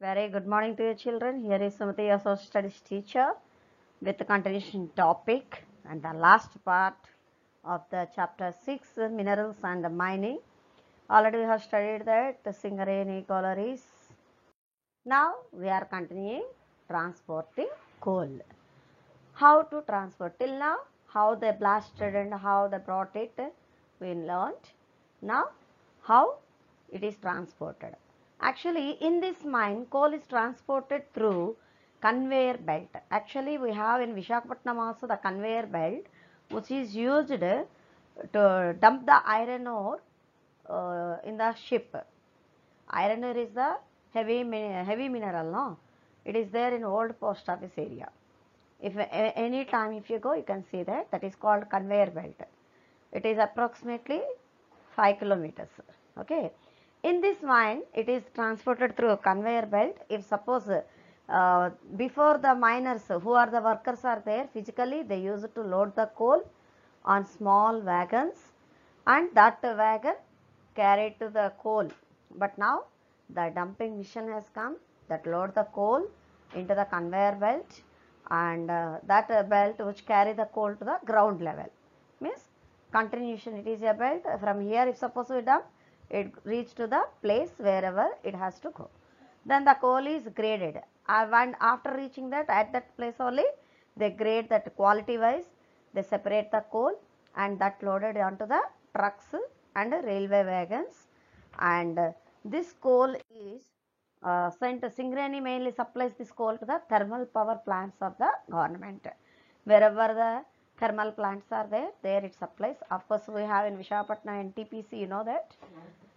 Very good morning to you children. Here is Sumati, your social studies teacher with the continuation topic and the last part of the chapter 6 minerals and the mining. Already we have studied that the Singareni collieries. Now we are continuing transporting coal. How to transport till now, how they blasted and how they brought it, we learned. Now how it is transported. Actually, in this mine, coal is transported through conveyor belt. Actually, we have in Visakhapatnam also the conveyor belt, which is used to dump the iron ore in the ship. Iron ore is the heavy mineral, no? It is there in old post office area. If any time if you go, you can see that is called conveyor belt. It is approximately 5 kilometers. Okay. In this mine, it is transported through a conveyor belt. If suppose before the miners, who are the workers are there physically, they used to load the coal on small wagons, and that wagon carried to the coal. But now the dumping mission has come that load the coal into the conveyor belt, and that belt which carry the coal to the ground level. Means continuation, it is a belt from here. If suppose we dump, it reach to the place wherever it has to go. Then the coal is graded, and after reaching that, at that place only they grade that quality wise. They separate the coal and that loaded onto the trucks and railway wagons, and this coal is sent. Singareni mainly supplies this coal to the thermal power plants of the government. Wherever the thermal plants are there, there it supplies. Of course, we have in Visakhapatnam NTPC, you know that,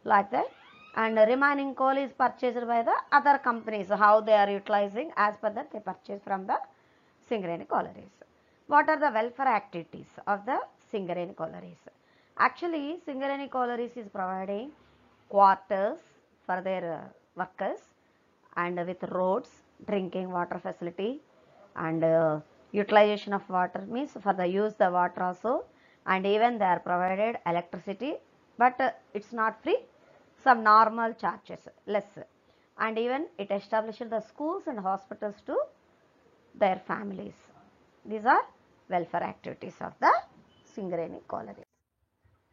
like that. And remaining coal is purchased by the other companies. How they are utilizing, as per that they purchase from the Singareni collieries. What are the welfare activities of the Singareni collieries? Actually, Singareni collieries is providing quarters for their workers, and with roads, drinking water facility, and utilization of water, means for the use the water also, and even they are provided electricity, but it's not free, some normal charges less, and even it established the schools and hospitals to their families. These are welfare activities of the Singareni collieries.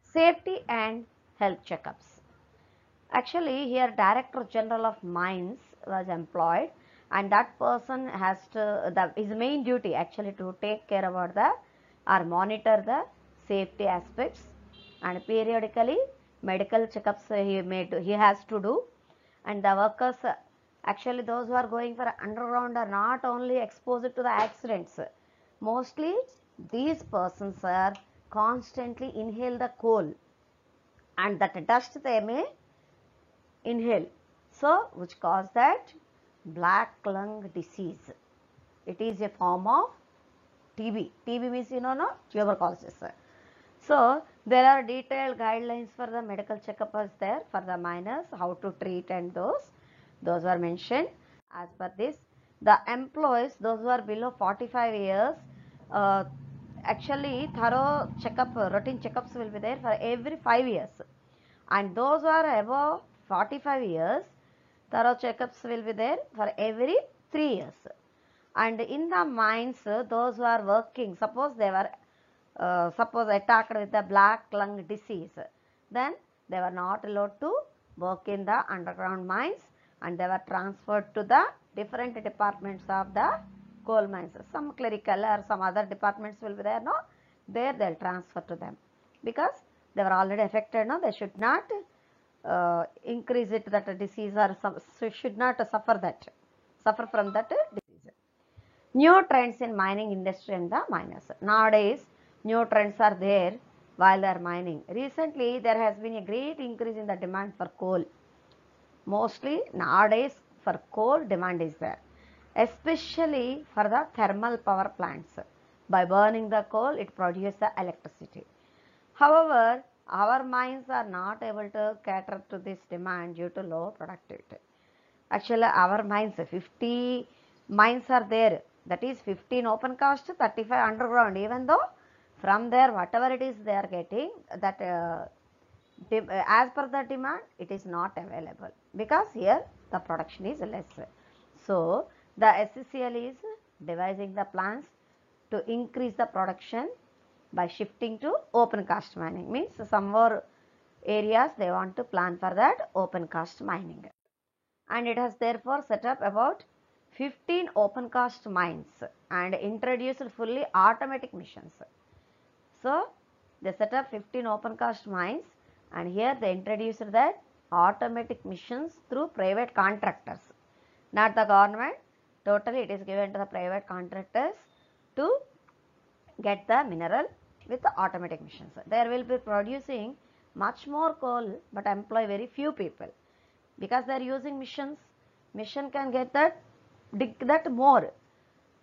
Safety and health checkups. Actually, here Director General of Mines was employed, and that person has to, his main duty actually to take care about the or monitor the safety aspects, and periodically medical checkups he has to do. And the workers, actually those who are going for underground are not only exposed to the accidents, mostly these persons are constantly inhale the coal, and that dust they may inhale, so which cause that black lung disease. It is a form of TB. TB means, you know, no, tuberculosis. So there are detailed guidelines for the medical checkups there for the miners, how to treat, and those are mentioned. As per this, the employees, those who are below 45 years, uh, actually thorough checkup, routine checkups will be there for every 5 years, and those who are above 45 years, thorough checkups will be there for every 3 years. And in the mines, those who are working, suppose they were suppose attacked with the black lung disease, then they were not allowed to work in the underground mines, and they were transferred to the different departments of the coal mines. Some clerical or some other departments will be there, no, there they'll transfer to them, because they were already affected, no, they should not increase it, that disease, or should not suffer from that disease. New trends in mining industry and the miners. Nowadays, new trends are there while they are mining. Recently, there has been a great increase in the demand for coal. Mostly nowadays for coal demand is there, especially for the thermal power plants. By burning the coal, it produces the electricity. However, our mines are not able to cater to this demand due to low productivity. Actually, our mines, 50 mines are there. That is 15 open cast, 35 underground. Even though from there, whatever it is they are getting, that as per the demand, it is not available. because here the production is less. So the SCCL is devising the plans to increase the production by shifting to open cast mining. Means some more areas they want to plan for that open cast mining. And it has therefore set up about 15 open cast mines and introduced fully automatic machines. So they set up 15 open cast mines, and here they introduced that automatic machines through private contractors, not the government. Totally it is given to the private contractors to get the mineral with the automatic machines. They will be producing much more coal but employ very few people, because they are using machines. Machine can get that, dig that more,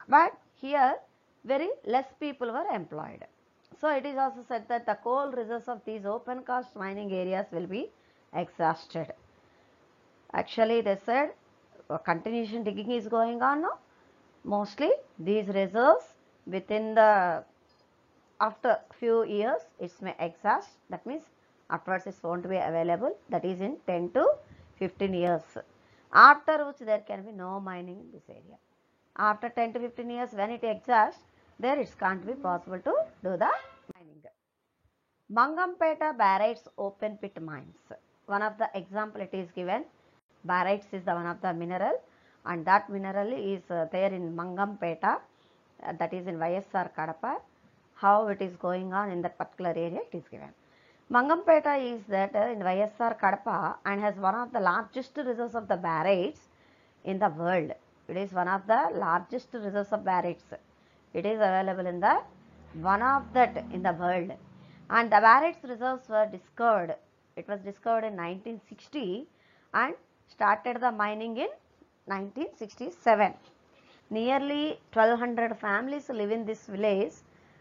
but here very less people were employed. So it is also said that the coal reserves of these open cast mining areas will be exhausted. Actually they said continuation digging is going on now. Mostly these reserves within the after few years it may exhaust. That means afterwards it won't be available. That is in 10 to 15 years. After which there can be no mining in this area. After 10 to 15 years when it exhausts, there it can't be possible to do the mining. Mangampeta Barytes open pit mines. One of the example it is given. Barytes is the one of the mineral, and that mineral is there in Mangampeta, that is in YSR Kadapa. How it is going on in that particular area it is given. Mangampeta is that in YSR Kadapa and has one of the largest reserves of the barytes in the world. It is one of the largest reserves of barytes. It is available in the one of that in the world. And the barytes reserves were discovered. It was discovered in 1960 and started the mining in 1967. Nearly 1200 families live in this village,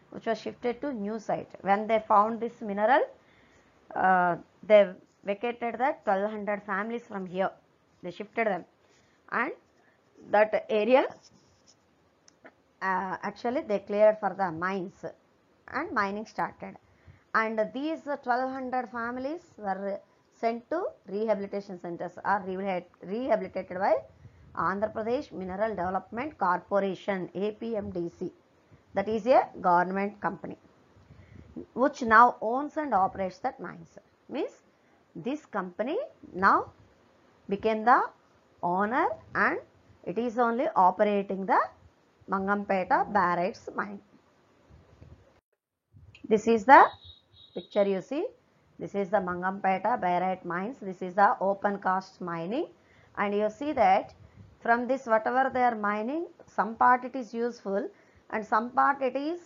which was shifted to new site. When they found this mineral, they vacated that 1200 families from here. They shifted them, and that area actually they cleared for the mines and mining started. And these 1200 families were sent to rehabilitation centers or rehabilitated by Andhra Pradesh Mineral Development Corporation, APMDC. That is a government company which now owns and operates that mines. Means this company now became the owner and it is only operating the Mangampeta Barytes mine. This is the picture you see. This is the Mangampeta Baryte mines. This is the open cast mining, and you see that from this whatever they are mining, some part it is useful and some part it is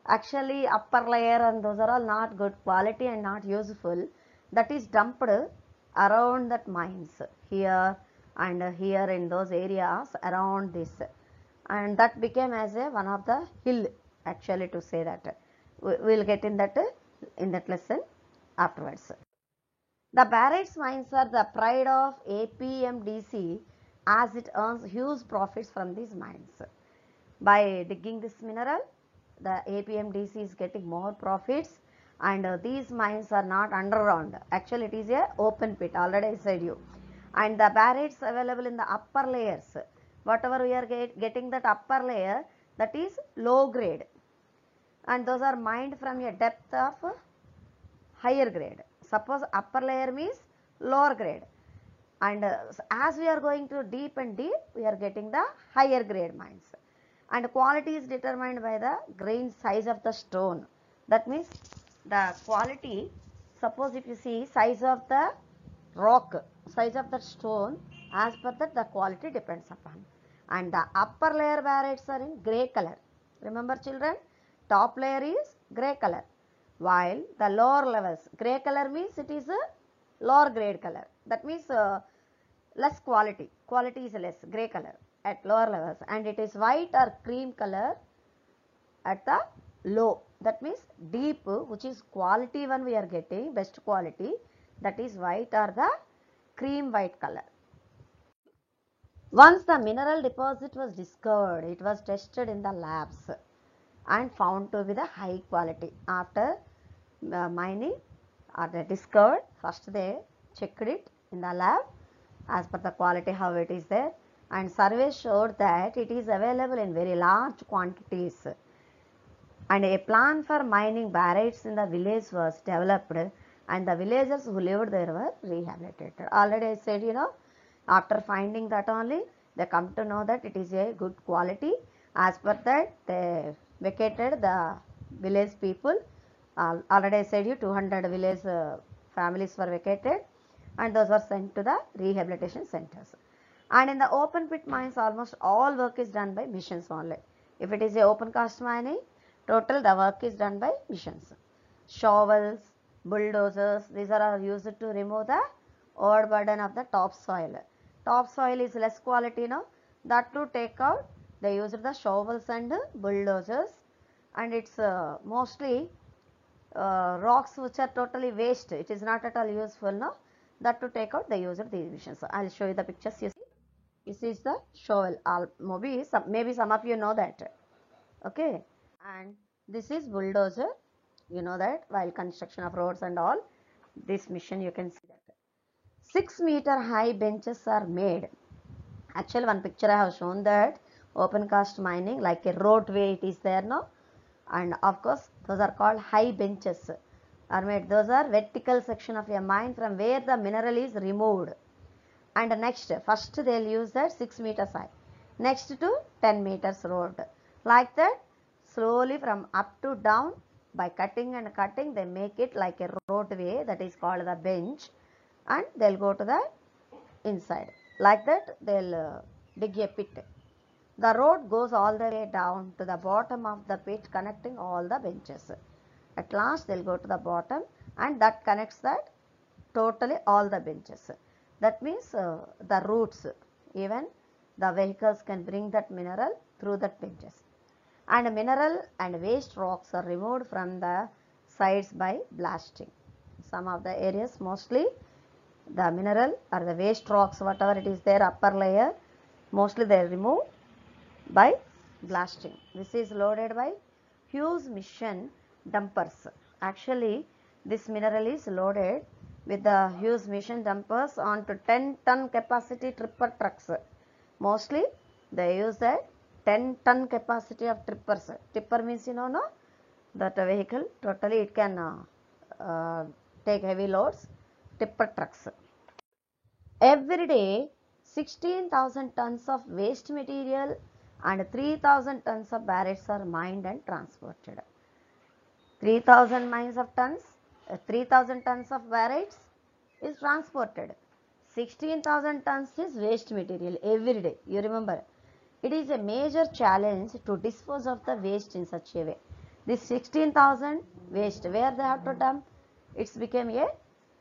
actually upper layer, and those are all not good quality and not useful. That is dumped around that mines here and here in those areas around this, and that became as a one of the hill, actually, to say that. We will get in that lesson afterwards. The Barytes mines are the pride of APMDC as it earns huge profits from these mines. By digging this mineral, the APMDC is getting more profits, and these mines are not underground. Actually it is a open pit, already I said you. And the barytes available in the upper layers, whatever we are getting that upper layer, that is low grade, and those are mined from a depth of higher grade. Suppose upper layer means lower grade, and as we are going to deep and deep, we are getting the higher grade mines. And quality is determined by the grain size of the stone. That means the quality, suppose if you see size of the rock, size of the stone, as per that the quality depends upon. And the upper layer barytes are in grey color. Remember children, top layer is grey color, while the lower levels, grey color means it is a lower grade color. That means less quality, quality is less, grey color at lower levels, and it is white or cream color at the low. That means deep, which is quality one we are getting, best quality, that is white or the cream white color. Once the mineral deposit was discovered, it was tested in the labs and found to be the high quality. After mining or they discovered, first they checked it in the lab as per the quality how it is there, and surveys showed that it is available in very large quantities, and a plan for mining barytes in the village was developed, and the villagers who lived there were rehabilitated. Already I said, after finding that only they come to know that it is a good quality. As per that, they vacated the village people. Already I said 200 village families were vacated, and those were sent to the rehabilitation centers. And in the open pit mines, almost all work is done by machines only. If it is a open cast mining, total the work is done by machines. Shovels, bulldozers, these are used to remove the overburden of the topsoil. Topsoil is less quality, that to take out, they used the shovels and bulldozers, and it's mostly rocks which are totally waste. It is not at all useful, that to take out they used these machines. So I'll show you the pictures. You see, this is the shovel. Maybe some of you know that. Okay, and this is bulldozer. You know that while construction of roads and all, this machine you can see that 6-meter high benches are made. Actually, one picture I have shown that open cast mining like a roadway it is there, no? And of course those are called high benches are made. Those are vertical section of a mine from where the mineral is removed. And next, first they'll use that 6 meters high, next to 10 meters road, like that slowly from up to down. By cutting and cutting, they make it like a roadway, that is called the bench, and they'll go to the inside. Like that they'll dig a pit. The road goes all the way down to the bottom of the pit, connecting all the benches. At last they'll go to the bottom, and that connects that totally all the benches. That means the routes, even the vehicles can bring that mineral through that benches. And mineral and waste rocks are removed from the sides by blasting. Some of the areas, mostly the mineral or the waste rocks, whatever it is there, upper layer, mostly they remove by blasting. This is loaded by huge machine dumpers. Actually, this mineral is loaded with the huge machine dumpers onto 10-ton capacity tripper trucks. Mostly they use that 10-ton capacity of trippers. Tipper means no, that vehicle totally it can take heavy loads. Tipper trucks. Every day 16,000 tons of waste material and 3,000 tons of barytes are mined and transported. 3,000 mines of tons, 3,000 tons of barytes is transported. 16,000 tons is waste material every day. You remember, it is a major challenge to dispose of the waste in such a way. This 16,000 waste, where they have to dump, it's become a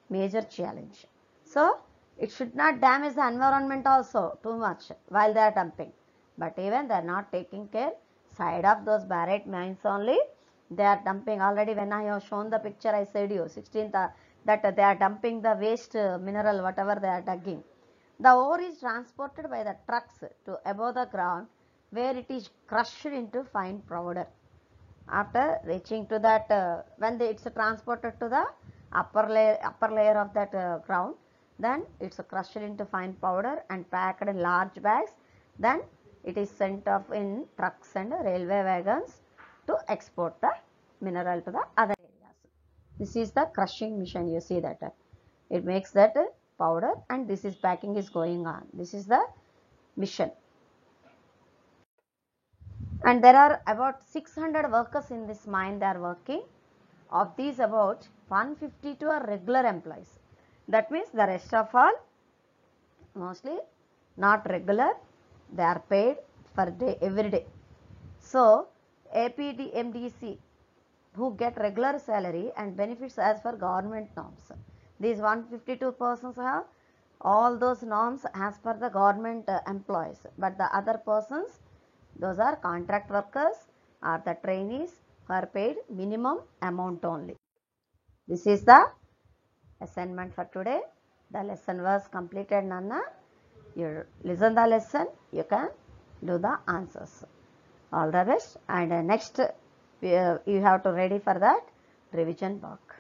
major challenge. So it should not damage the environment also too much while they are dumping. But even they are not taking care. Side of those barite mines only, they are dumping. Already when I have shown the picture, I said you 16th that they are dumping the waste mineral, whatever they are digging. The ore is transported by the trucks to above the ground, where it is crushed into fine powder. After reaching to that, when it's transported to the upper layer of that ground, then it's crushed into fine powder and packed in large bags. Then it is sent off in trucks and railway wagons to export the mineral to the other areas. This is the crushing machine. You see that it makes that powder, and this is packing is going on. This is the mission. And there are about 600 workers in this mine. They are working. Of these, about 152 are regular employees. That means the rest of all mostly not regular. They are paid per day, every day. So APDMDC who get regular salary and benefits as per government norms. These 152 persons have all those norms as per the government employees, but the other persons, those are contract workers or the trainees who are paid minimum amount only. This is the assignment for today. The lesson was completed, Nana. You listen the lesson, you can do the answers. All the best, and next you have to ready for that revision work.